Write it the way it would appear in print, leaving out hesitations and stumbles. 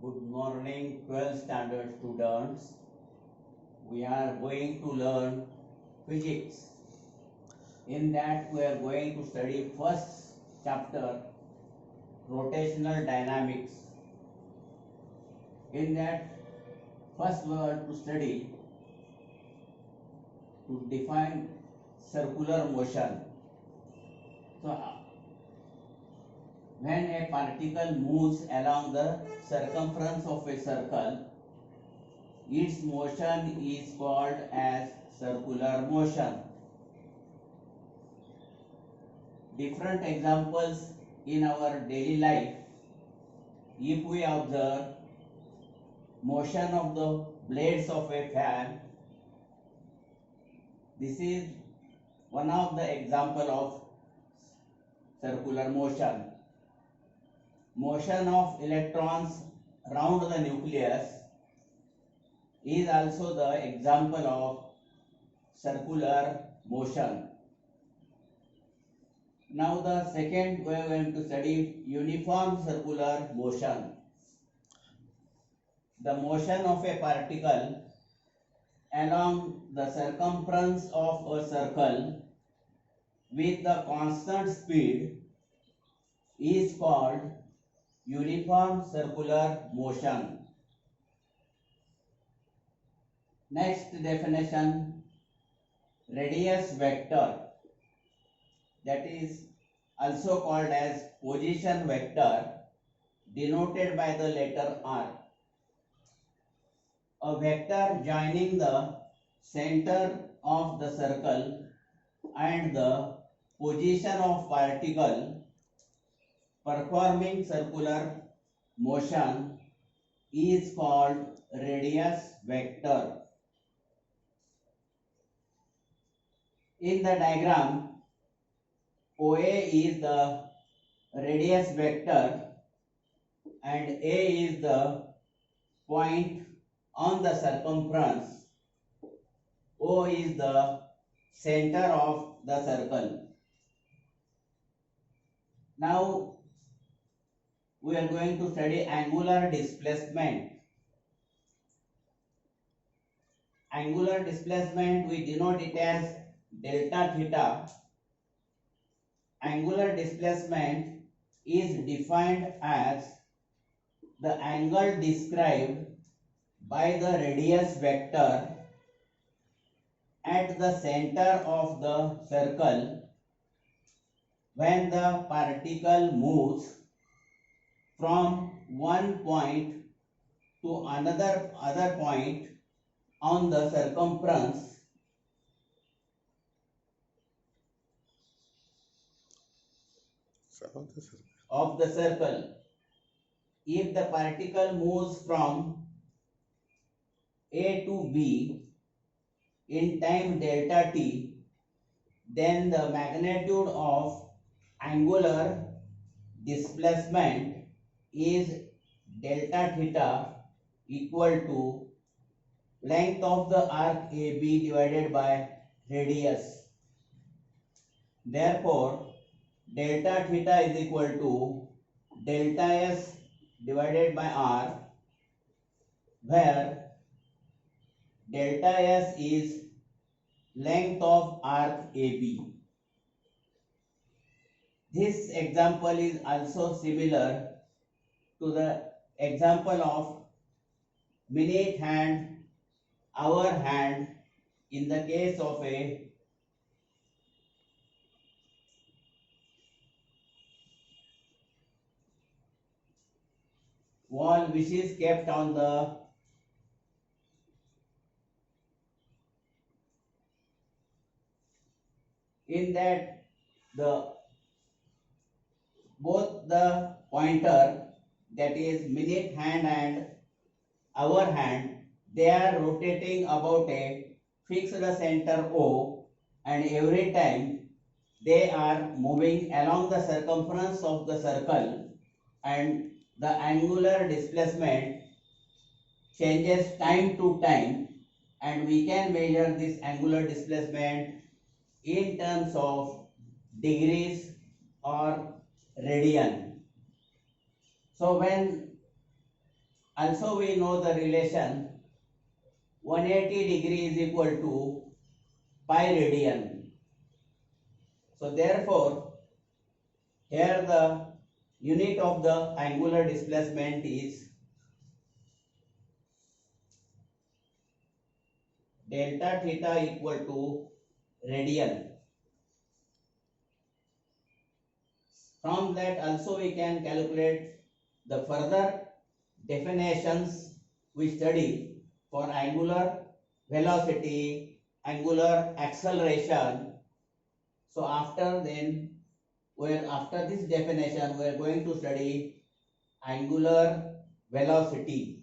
Good morning, 12th standard students. We are going to learn physics. In that, we are going to study first chapter, rotational dynamics. In that, first we are to study to define circular motion. So, when a particle moves along the circumference of a circle, its motion is called as circular motion. Different examples in our daily life, if we observe motion of the blades of a fan, this is one of the example of circular motion. Motion of electrons around the nucleus is also the example of circular motion. Now the second we are going to study uniform circular motion. The motion of a particle along the circumference of a circle with the constant speed is called uniform circular motion. Next definition, radius vector, that is also called as position vector, denoted by the letter R. A vector joining the center of the circle and the position of particle performing circular motion is called radius vector. In the diagram, OA is the radius vector and A is the point on the circumference. O is the center of the circle. Now we are going to study angular displacement. Angular displacement, we denote it as delta theta. Angular displacement is defined as the angle described by the radius vector at the center of the circle when the particle moves from one point to other point on the circumference of the circle. If the particle moves from A to B in time delta t, then the magnitude of angular displacement is delta theta equal to length of the arc AB divided by radius. Therefore, delta theta is equal to delta S divided by R, where delta S is length of arc AB. This example is also similar to the example of minute hand, hour hand in the case of a wall which is kept on the in that both the pointer, that is minute hand and hour hand, they are rotating about a fixed center O, and every time they are moving along the circumference of the circle, and the angular displacement changes time to time, and we can measure this angular displacement in terms of degrees or radian. So when Also we know the relation 180 degree is equal to pi radian. So therefore, here the unit of the angular displacement is delta theta equal to radian. From that also we can calculate the further definitions we study for angular velocity, angular acceleration. So after this definition we are going to study angular velocity.